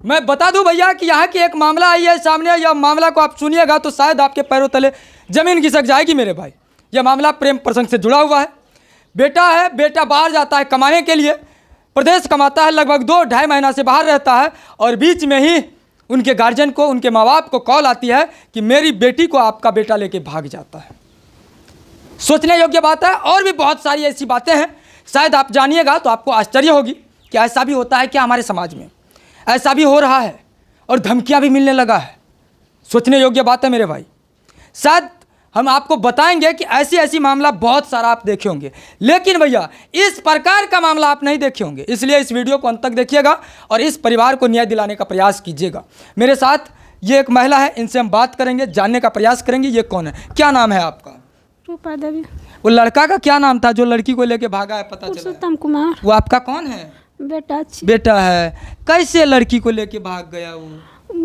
मैं बता दूं भैया कि यहाँ की एक मामला आई है सामने। यह मामला को आप सुनिएगा तो शायद आपके पैरों तले जमीन खिसक जाएगी मेरे भाई। यह मामला प्रेम प्रसंग से जुड़ा हुआ है। बेटा है, बेटा बाहर जाता है कमाने के लिए, प्रदेश कमाता है, लगभग 2-2.5 महीना से बाहर रहता है और बीच में ही उनके गार्जियन को, उनके माँ बाप को कॉल आती है कि मेरी बेटी को आपका बेटा लेके भाग जाता है। सोचने योग्य बात है। और भी बहुत सारी ऐसी बातें हैं, शायद आप जानिएगा तो आपको आश्चर्य होगी कि ऐसा भी होता है क्या हमारे समाज में, ऐसा भी हो रहा है और धमकियां भी मिलने लगा है। सोचने योग्य बात है मेरे भाई। शायद हम आपको बताएंगे कि ऐसी ऐसी मामला बहुत सारा आप देखे होंगे, लेकिन भैया इस प्रकार का मामला आप नहीं देखे होंगे। इसलिए इस वीडियो को अंत तक देखिएगा और इस परिवार को न्याय दिलाने का प्रयास कीजिएगा। मेरे साथ ये एक महिला है, इनसे हम बात करेंगे, जानने का प्रयास करेंगे ये कौन है। क्या नाम है आपका? रूपा देवी। वो लड़का का क्या नाम था जो लड़की को लेके भागा है, पता चला? पुरुषोत्तम कुमार। वो आपका कौन है? बेटा है। कैसे लड़की को लेके भाग गया वो?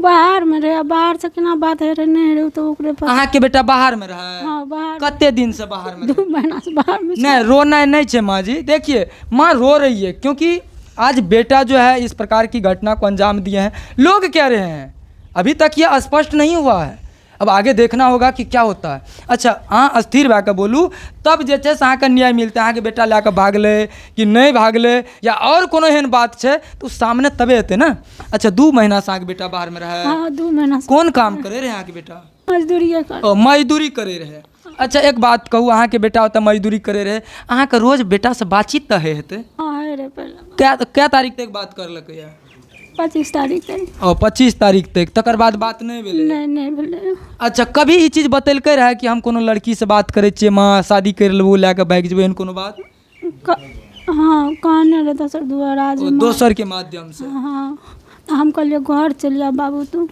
बाहर में रहे, बाहर से केना बात है रे, नहीं रहे तो ओकरे पास। अहाँ के बेटा बाहर में रहा है? हाँ, बाहर। कते दिन से बाहर में? 2 महीना से बाहर में। नहीं, रोना नहीं है माँ जी। देखिए माँ रो रही है क्योंकि आज बेटा जो है इस प्रकार की घटना को अंजाम दिए हैं। लोग कह रहे हैं, अभी तक यह स्पष्ट नहीं हुआ है, अब आगे देखना होगा कि क्या होता है। अच्छा, हाँ स्थिर भैके बोलूँ तब जे छै से अहाँके न्याय मिलते। अहाँके बेटा लए कऽ भागले कि नहीं भागले या और कोनो एहन बात छै तो सामने तबे हेतै ना। अच्छा, 2 महीना से अहाँके बेटा बाहर में रहा है? हाँ, 2 महीना से। कोन काम करे रहे अहाँके बेटा? मजदूरी करे रहे। अच्छा, एक बात कहूँ, अहाँके बेटा ओतऽ मजदूरी करे रहे, अहाँके रोज बेटा से बातचीत तऽ हेतै? हाँ, है रे पहले। क्या तारीख तक बात करलकै है? 25 तारीख तक। 25 तारीख तक। तकर बाद बात नहीं भेलै? नहीं भेलै। अच्छा, कभी ई चीज बतेलकै रहे कि हम कोनो लड़की से बात करे छियै माँ, शादी कर लेबो, लए कऽ भागि जेबै, एहन कोनो बात? हाँ, कहने रहे दोसर दुआरा। दोसर के माध्यम से? हाँ, हम कहलिए घर चलिए बाबू तू।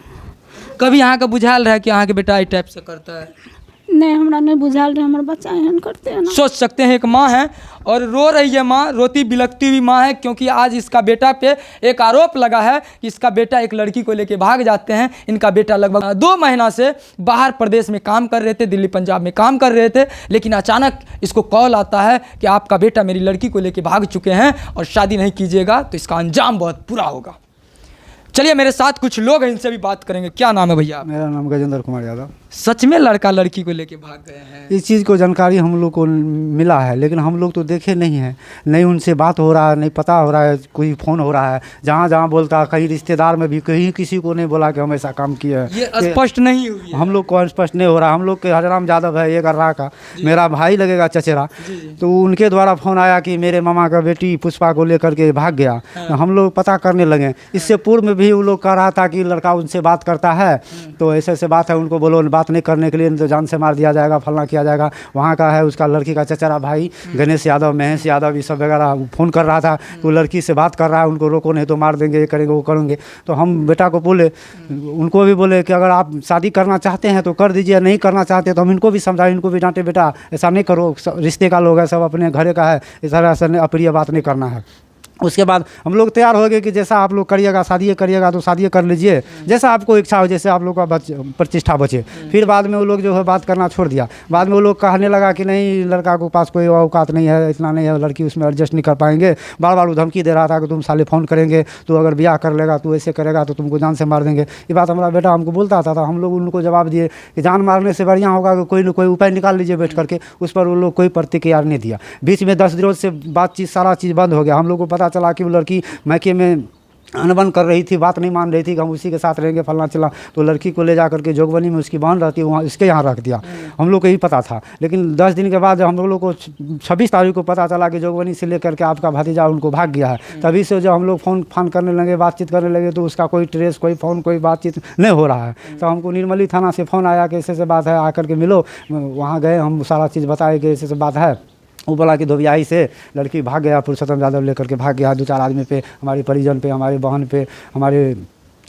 कभी अहाँके बुझायल रहे कि अहाँके बेटा ई टाइप से करता है? नहीं, हमरा नहीं बुझाल रहे, हमारे बच्चा एहन करते हैं ना। सोच सकते हैं, एक माँ है और रो रही है माँ, रोती बिलखती हुई माँ है, क्योंकि आज इसका बेटा पे एक आरोप लगा है कि इसका बेटा एक लड़की को लेके भाग जाते हैं। इनका बेटा लगभग 2 महीना से बाहर प्रदेश में काम कर रहे थे, दिल्ली पंजाब में काम कर रहे थे, लेकिन अचानक इसको कॉल आता है कि आपका बेटा मेरी लड़की को लेके भाग चुके हैं और शादी नहीं कीजिएगा तो इसका अंजाम बहुत बुरा होगा। चलिए मेरे साथ कुछ लोग हैं, इनसे भी बात करेंगे। क्या नाम है भैया? मेरा नाम गजेंद्र कुमार यादव। सच में लड़का लड़की को लेके भाग गए हैं? इस चीज़ को जानकारी हम लोग को मिला है, लेकिन हम लोग तो देखे नहीं हैं, नहीं उनसे बात हो रहा है, नहीं पता हो रहा है, कोई फ़ोन हो रहा है। जहाँ जहाँ बोलता है, कहीं रिश्तेदार में भी कहीं किसी को नहीं बोला कि हम ऐसा काम किए हैं। ये स्पष्ट नहीं हुई है। हम लोग को स्पष्ट नहीं हो रहा। हम लोग के हजराम यादव है, ये गर्रा का मेरा भाई लगेगा चचेरा, तो उनके द्वारा फ़ोन आया कि मेरे मामा का बेटी पुष्पा को लेकर के भाग गया। हम लोग पता करने लगे। इससे पूर्व में भी वो लोग कह रहा था कि लड़का उनसे बात करता है, तो ऐसे ऐसे बात है, उनको बोलो बात नहीं करने के लिए, तो जान से मार दिया जाएगा, फलना किया जाएगा। वहाँ का है उसका लड़की का चचेरा भाई गणेश यादव, महेश यादव, ये सब वगैरह फ़ोन कर रहा था, तो लड़की से बात कर रहा है, उनको रोको नहीं तो मार देंगे, ये करेंगे वो करेंगे। तो हम बेटा को बोले, उनको भी बोले कि अगर आप शादी करना चाहते हैं तो कर दीजिए, नहीं करना चाहते तो हम इनको भी समझाए, इनको भी डांटे, बेटा ऐसा नहीं करो, रिश्ते का लोग है, सब अपने घरे का है, इस तरह से अप्रिय बात नहीं करना है। उसके बाद हम लोग तैयार हो गए कि जैसा आप लोग करिएगा, शादी करिएगा तो शादी कर लीजिए, जैसा आपको इच्छा हो, जैसे आप लोग का प्रतिष्ठा बचे। फिर बाद में वो लोग जो है बात करना छोड़ दिया। बाद में वो लोग कहने लगा कि नहीं, लड़का को पास कोई औकात नहीं है, इतना नहीं है, लड़की उसमें एडजस्ट नहीं कर पाएंगे। बार बार वो धमकी दे रहा था कि तुम साले फ़ोन करेंगे, तो अगर ब्याह कर लेगा, तू ऐसे करेगा तो तुमको जान से मार देंगे। ये बात हमारा बेटा हमको बोलता था, हम लोग उनको जवाब दिए कि जान मारने से बढ़िया होगा कि कोई न कोई उपाय निकाल लीजिए बैठ करके। उस पर वो लोग कोई प्रतिक्रिया नहीं दिया। बीच में 10 दिनों से बातचीत सारा चीज़ बंद हो गया। हम लोग को पता चला कि वो लड़की मैके में अनबन कर रही थी, बात नहीं मान रही थी कि हम उसी के साथ रहेंगे, फलना चला। तो लड़की को ले जा करके जोगबनी में उसकी बहन रहती है, वहाँ इसके यहाँ रख दिया। हम लोग को यही पता था, लेकिन 10 दिन के बाद हम लोग को 26 तारीख को पता चला कि जोगबनी से लेकर के आपका भतीजा उनको भाग गया है। तभी से जब हम लोग फ़ोन करने लगे, बातचीत करने लगे, तो उसका कोई ट्रेस, कोई फ़ोन, कोई बातचीत नहीं हो रहा है। तो हमको निर्मली थाना से फ़ोन आया कि ऐसे बात है, आकर के मिलो। वहाँ गए, हम सारा चीज़ बताए कि ऐसे बात है। वो बोला कि धोबियाई से लड़की भाग गया, पुरुषोत्तम यादव लेकर के भाग गया। 2-4 आदमी पे, हमारे परिजन पे, हमारे बहन पे, हमारे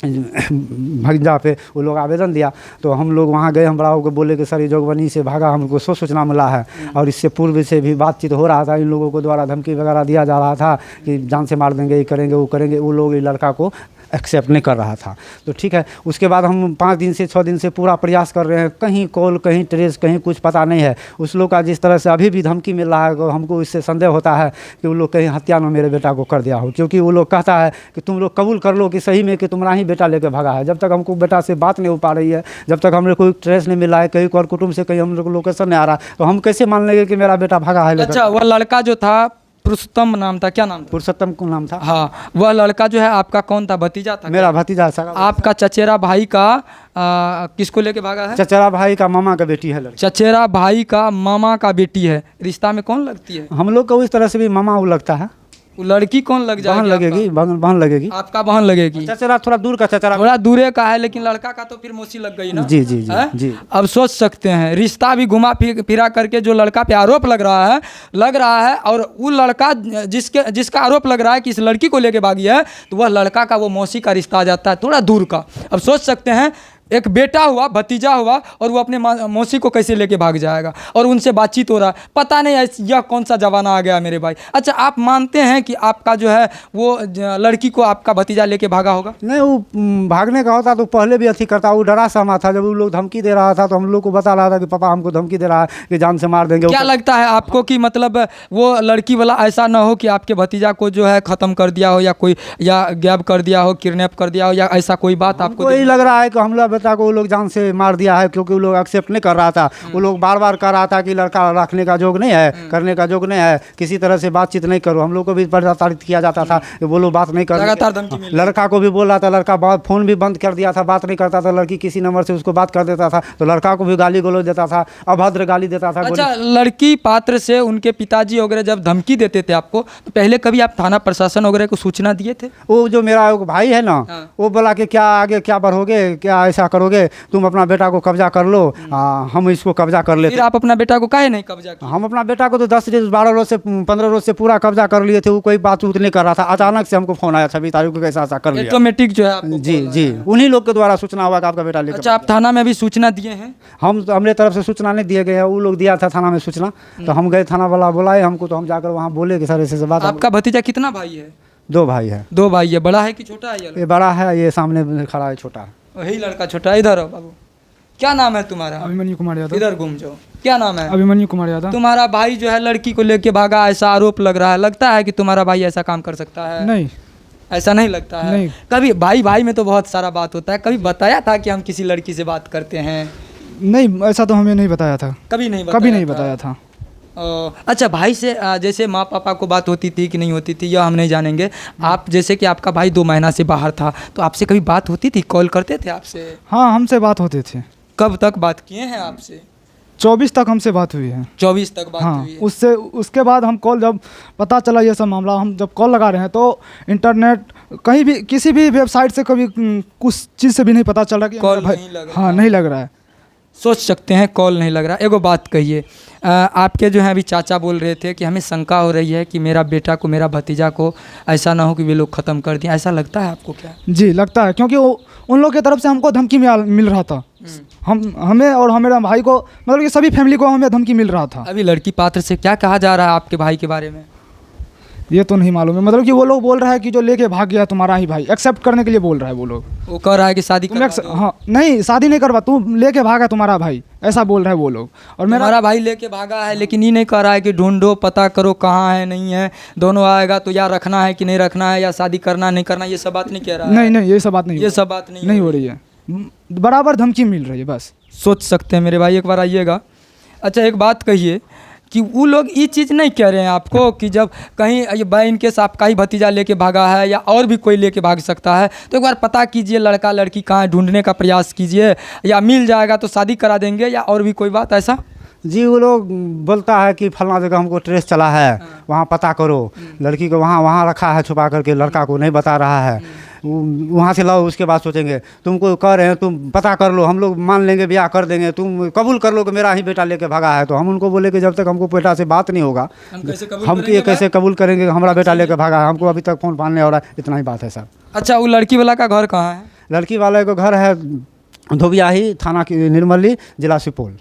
भंजा पे वो लोग आवेदन दिया। तो हम लोग वहाँ गए, हम बड़ा को बोले कि सर ये जोगबनी से भागा, हमको सूचना मिला है। और इससे पूर्व से भी बातचीत हो रहा था, इन लोगों को द्वारा धमकी वगैरह दिया जा रहा था कि जान से मार देंगे, ये करेंगे, वो करेंगे। वो लोग लड़का को एक्सेप्ट नहीं कर रहा था। तो ठीक है, उसके बाद हम 5 दिन से 6 दिन से पूरा प्रयास कर रहे हैं, कहीं कॉल, कहीं ट्रेस, कहीं कुछ पता नहीं है। उस लोग का जिस तरह से अभी भी धमकी मिल रहा है, हमको इससे संदेह होता है कि वो लोग कहीं हत्या न मेरे बेटा को कर दिया हो, क्योंकि वो लोग कहता है कि तुम लोग कबूल कर लो कि सही में कि तुम्हारा ही बेटा लेकर भागा है। जब तक हमको बेटा से बात नहीं हो पा रही है, जब तक हमें कोई ट्रेस नहीं मिला है, कहीं और कुटुंब से कहीं हम लोग लोकेशन नहीं आ रहा, तो हम कैसे मान लेंगे कि मेरा बेटा भागा है लेकर? अच्छा, वह लड़का जो था पुरुषोत्तम नाम था, क्या नाम था? पुरुषोत्तम को नाम था। हाँ, वह लड़का जो है आपका कौन था? भतीजा था? मेरा भतीजा सगा। आपका चचेरा भाई का किसको लेके भागा है? चचेरा भाई का मामा का बेटी है लड़की। चचेरा भाई का मामा का बेटी है। रिश्ता में कौन लगती है? हम लोग को इस तरह से भी मामा वो लगता है। वो लड़की कौन लग जाएगी? बहन लगेगी, बहन लगेगी। आपका बहन लगेगी। चचेरा थोड़ा दूर का चचेरा, थोड़ा दूरे का है, लेकिन लड़का का तो फिर मौसी लग गई ना। जी जी जी है? जी। अब सोच सकते हैं, रिश्ता भी घुमा फिरा करके जो लड़का पे आरोप लग रहा है और वो लड़का जिसका आरोप लग रहा है कि इस लड़की को लेके भागी है, तो वह लड़का का वो मौसी का रिश्ता आ जाता है, थोड़ा दूर का। अब सोच सकते हैं, एक बेटा हुआ, भतीजा हुआ, और वो अपने मौसी को कैसे लेके भाग जाएगा, और उनसे बातचीत हो रहा है। पता नहीं यह कौन सा जमाना आ गया मेरे भाई। अच्छा, आप मानते हैं कि आपका जो है वो लड़की को आपका भतीजा लेके भागा होगा? नहीं, वो भागने का होता तो पहले भी अथी करता। वो डरा सहमा था, जब वो लोग धमकी दे रहा था तो हम लोग को बता रहा था कि पापा हमको धमकी दे रहा है कि जान से मार देंगे। क्या लगता है आपको कि मतलब वो लड़की वाला ऐसा ना हो कि आपके भतीजा को जो है ख़त्म कर दिया हो, या कोई या गैब कर दिया हो, किडनैप कर दिया हो, या ऐसा कोई बात आपको? यही लग रहा है कि हमला बेटा को वो लोग जान से मार दिया है, क्योंकि वो लोग एक्सेप्ट नहीं कर रहा था। वो लोग बार बार कह रहा था कि लड़का रखने का जोग नहीं है, करने का जोग नहीं है, किसी तरह से बातचीत नहीं करो। हम लोग को भी प्रताड़ित किया जाता था कि वो लोग बात नहीं कर। लगातार धमकी मिल रही। लड़का को भी बोल रहा था, लड़का फ़ोन भी बंद कर दिया था, बात नहीं करता था। लड़की किसी नंबर से उसको बात कर देता था तो लड़का को भी गाली गलौज देता था, अभद्र गाली देता था। अच्छा, लड़की पात्र से उनके पिताजी वगैरह जब धमकी देते थे आपको, तो पहले कभी आप थाना प्रशासन वगैरह को सूचना दिए थे? वो जो मेरा भाई है ना, वो बोला कि क्या आगे क्या बढ़ोगे, क्या ऐसा करोगे, तुम अपना बेटा को कब्जा कर लो, हम इसको कब्जा कर लेते। फिर आप अपना बेटा को काहे नहीं कब्जा किया? हम अपना बेटा को तो 10 रोज 12 रोज से 15 रोज से पूरा कब्जा कर लिए थे। वो कोई बात नहीं कर रहा था। अचानक से हमको फोन आया 26 तारीख को, कैसा ऐसा कर लिया। ऑटोमेटिक जो है आपको जी जी, उन्हीं लोग के द्वारा सूचना हुआ कि आपका बेटा लेकर। अच्छा, आप थाना में भी सूचना दिए हैं? हम हमने तरफ से सूचना नहीं दिए गए हैं, वो लोग दिया था थाना में सूचना। तो हम गए, थाना वाला बुलाए हमको, तो हम जाकर वहाँ बोले कि सर ऐसे बात। आपका भतीजा कितना भाई है? 2 भाई है। 2 भाई है। बड़ा है कि छोटा है? ये बड़ा है, ये सामने खड़ा है, छोटा है। वही लड़का छोटा है। इधर आओ बाबू, क्या नाम है तुम्हारा? अभिमन्यु कुमार यादव। इधर घूम जाओ, क्या नाम है? अभिमन्यु कुमार यादव। तुम्हारा भाई जो है लड़की को लेके भागा, ऐसा आरोप लग रहा है। लगता है कि तुम्हारा भाई ऐसा काम कर सकता है? नहीं, ऐसा नहीं लगता है? नहीं। कभी भाई भाई में तो बहुत सारा बात होता है, कभी बताया था कि हम किसी लड़की से बात करते हैं? नहीं, ऐसा तो हमें नहीं बताया था। कभी नहीं बताया था। अच्छा, भाई से जैसे माँ पापा को बात होती थी कि नहीं होती थी, यह हम नहीं जानेंगे। आप जैसे कि आपका भाई 2 महीना से बाहर था, तो आपसे कभी बात होती थी? कॉल करते थे आपसे? हाँ, हमसे बात होते थे। कब तक बात किए हैं आपसे? 24 तक हमसे बात हुई है। 24 तक बात हाँ, हुई है। उसके बाद हम कॉल, जब पता चला ये सब मामला, हम जब कॉल लगा रहे हैं तो इंटरनेट कहीं भी किसी भी वेबसाइट से कभी कुछ चीज़ से भी नहीं पता चल रहा कि कॉल भाई, नहीं लग रहा। हाँ, नहीं लग रहा है। सोच सकते हैं कॉल नहीं लग रहा। एगो बात कहिए, आपके जो है अभी चाचा बोल रहे थे कि हमें शंका हो रही है कि मेरा बेटा को, मेरा भतीजा को ऐसा ना हो कि वे लोग ख़त्म कर दिए। ऐसा लगता है आपको क्या? जी, लगता है, क्योंकि उन लोग की तरफ से हमको धमकी मिल रहा था। हमें और हमारे भाई को, मतलब कि सभी फैमिली को हमें धमकी मिल रहा था। अभी लड़की पात्र से क्या कहा जा रहा है आपके भाई के बारे में? ये तो नहीं मालूम है, मतलब कि वो लोग बोल रहा है कि जो लेके भाग गया तुम्हारा ही भाई, एक्सेप्ट करने के लिए बोल रहा है वो लोग। वो कह रहा है कि शादी करवा दो। हाँ, नहीं, शादी नहीं करवा, तू लेके भागा तुम्हारा भाई, ऐसा बोल रहा है वो लोग। और मेरा भाई लेके भागा है, लेकिन ये नहीं कह रहा है कि ढूंढो, पता करो कहाँ है, नहीं है, दोनों आएगा तो या रखना है कि नहीं रखना है, या शादी करना नहीं करना, ये सब बात नहीं कह रहा है। नहीं, ये सब बात नहीं, ये सब बात नहीं हो रही है। बराबर धमकी मिल रही है बस। सोच सकते हैं मेरे भाई, एक बार आइएगा। अच्छा, एक बात कहिए कि वो लोग ये चीज़ नहीं कह रहे हैं आपको कि जब कहीं ये बाय इनकेस आपका ही भतीजा लेके भागा है या और भी कोई लेके भाग सकता है, तो एक बार पता कीजिए लड़का लड़की कहाँ है, ढूंढने का प्रयास कीजिए, या मिल जाएगा तो शादी करा देंगे, या और भी कोई बात ऐसा? जी, वो लोग बोलता है कि फलना जगह हमको ट्रेस चला है, वहाँ पता करो, लड़की को वहाँ रखा है छुपा करके, लड़का को नहीं बता रहा है, वहाँ से लाओ, उसके बाद सोचेंगे। तुमको कह रहे हैं तुम पता कर लो, हम लोग मान लेंगे, ब्याह कर देंगे, तुम कबूल कर लो कि मेरा ही बेटा लेके भागा है। तो हम उनको बोले कि जब तक हमको बेटा से बात नहीं होगा, हम कैसे कबूल करेंगे कि हमारा बेटा लेके भागा है? हमको अभी तक फ़ोन फान नहीं हो रहा है। इतना ही बात है सर। अच्छा, वो लड़की वाला का घर कहाँ है? लड़की वाले का घर है धोबियाही, थाना की निर्मली, जिला सुपौल।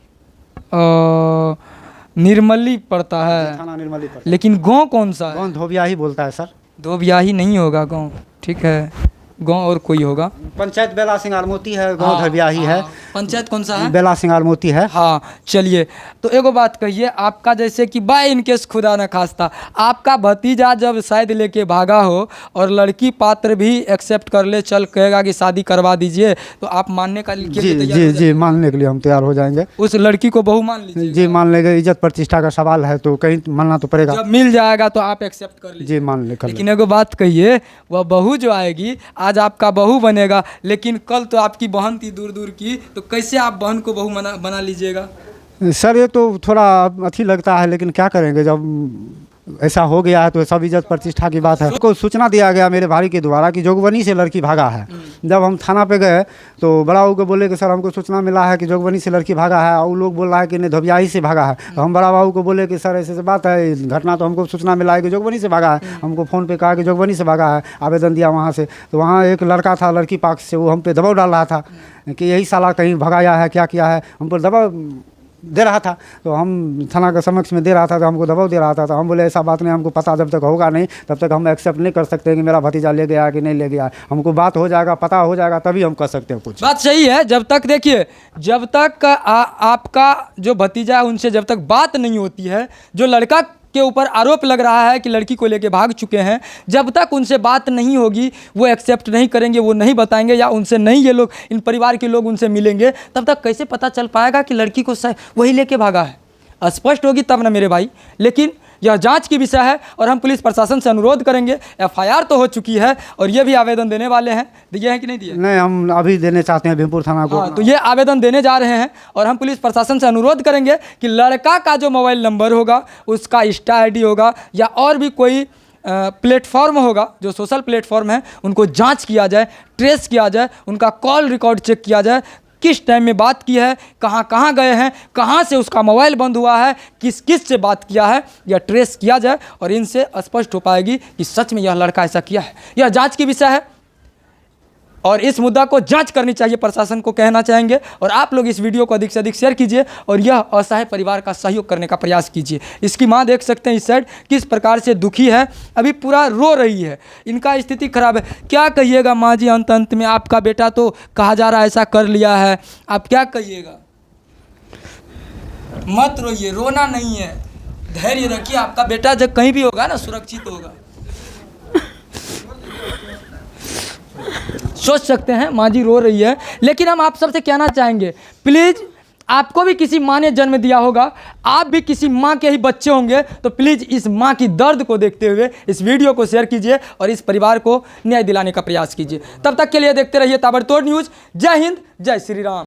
निर्मली पड़ता है, थाना निर्मली पड़ता है। लेकिन गाँव कौन सा है? कौन? धोबियाही बोलता है सर। धोबियाही नहीं होगा गाँव, ठीक है। गांव और कोई होगा? पंचायत बेला सिंगार मोती है, गांव धरबिया ही है। पंचायत कौन सा है? बेला सिंगार मोती है। हाँ चलिए, तो एगो बात कहिए, आपका जैसे कि बाय इनकेस खुदा न खास्ता आपका भतीजा जब शायद लेके भागा हो और लड़की पात्र भी एक्सेप्ट कर ले, चल कहेगा कि शादी करवा दीजिए, तो आप मानने का लिए जी तैयार जी हो जाएंगे? जी, मानने के लिए हम तैयार हो जाएंगे। उस लड़की को बहू मान लीजिए? जी मान लेंगे, इज्जत प्रतिष्ठा का सवाल है तो कहीं मानना तो पड़ेगा। जब मिल जाएगा तो आप एक्सेप्ट कर लीजिए? जी मान ले कर लेकिन एगो बात कहिए, वह बहू जो आएगी, आज आपका बहू बनेगा, लेकिन कल तो आपकी बहन थी दूर दूर की, तो कैसे आप बहन को बहू बना लीजिएगा? सर ये तो थोड़ा अच्छी लगता है, लेकिन क्या करेंगे, जब ऐसा हो गया है तो सब इज्जत प्रतिष्ठा की बात है। उसको सूचना दिया गया मेरे भाई के द्वारा कि जोगबनी से लड़की भागा है। जब हम थाना पे गए तो बड़ा बाबू को बोले कि सर हमको सूचना मिला है कि जोगबनी से लड़की भागा है, और वो लोग बोल रहा है कि नहीं धोबियाही से भागा है। तो हम बड़ा बाबू को बोले कि सर ऐसे बात है, घटना तो हमको सूचना मिला है कि जोगबनी से भागा है। हमको फ़ोन पे कहा कि जोगबनी से भागा है, आवेदन दिया वहाँ से, तो वहाँ एक लड़का था लड़की पक्ष से, वो हम पे दबाव डाल रहा था कि यही साला कहीं भगाया है, क्या किया है, हम पर दबाव दे रहा था। तो हम थाना के समक्ष में दे रहा था, तो हमको दबाव दे रहा था। तो हम बोले ऐसा बात नहीं, हमको पता जब तक होगा नहीं तब तक हम एक्सेप्ट नहीं कर सकते कि मेरा भतीजा ले गया कि नहीं ले गया। हमको बात हो जाएगा, पता हो जाएगा, तभी हम कर सकते हैं कुछ। बात सही है। जब तक देखिए, जब तक आपका जो भतीजा है उनसे जब तक बात नहीं होती है, जो लड़का के ऊपर आरोप लग रहा है कि लड़की को लेके भाग चुके हैं, जब तक उनसे बात नहीं होगी, वो एक्सेप्ट नहीं करेंगे, वो नहीं बताएंगे, या उनसे नहीं ये लोग, इन परिवार के लोग उनसे मिलेंगे, तब तक कैसे पता चल पाएगा कि लड़की को वही लेके भागा है? स्पष्ट होगी तब ना मेरे भाई। लेकिन यह जांच की विषय है और हम पुलिस प्रशासन से अनुरोध करेंगे। एफआईआर तो हो चुकी है और ये भी आवेदन देने वाले हैं। दिए हैं कि नहीं दिए? नहीं, हम अभी देने चाहते हैं भीमपुर थाना को। हाँ, तो ये आवेदन देने जा रहे हैं और हम पुलिस प्रशासन से अनुरोध करेंगे कि लड़का का जो मोबाइल नंबर होगा, उसका इंस्टा आईडी होगा, या और भी कोई प्लेटफॉर्म होगा, जो सोशल प्लेटफॉर्म है, उनको जांच किया जाए, ट्रेस किया जाए, उनका कॉल रिकॉर्ड चेक किया जाए, किस टाइम में बात की है, कहाँ कहाँ गए हैं, कहाँ से उसका मोबाइल बंद हुआ है, किस किस से बात किया है, यह ट्रेस किया जाए और इनसे स्पष्ट हो पाएगी कि सच में यह लड़का ऐसा किया है। यह जांच की विषय है और इस मुद्दा को जांच करनी चाहिए, प्रशासन को कहना चाहेंगे। और आप लोग इस वीडियो को अधिक से अधिक शेयर कीजिए और यह असहाय परिवार का सहयोग करने का प्रयास कीजिए। इसकी माँ देख सकते हैं इस साइड किस प्रकार से दुखी है, अभी पूरा रो रही है, इनका स्थिति खराब है। क्या कहिएगा माँ जी, अंत में आपका बेटा तो कहा जा रहा है ऐसा कर लिया है, आप क्या कहिएगा? मत रोइए, रोना नहीं है, धैर्य रखिए, आपका बेटा जब कहीं भी होगा ना सुरक्षित होगा। सोच सकते हैं माँ जी रो रही है, लेकिन हम आप सबसे कहना चाहेंगे, प्लीज़, आपको भी किसी माँ ने जन्म दिया होगा, आप भी किसी माँ के ही बच्चे होंगे, तो प्लीज़ इस माँ की दर्द को देखते हुए इस वीडियो को शेयर कीजिए और इस परिवार को न्याय दिलाने का प्रयास कीजिए। तब तक के लिए देखते रहिए ताबड़तोड़ न्यूज़। जय हिंद, जय श्री राम।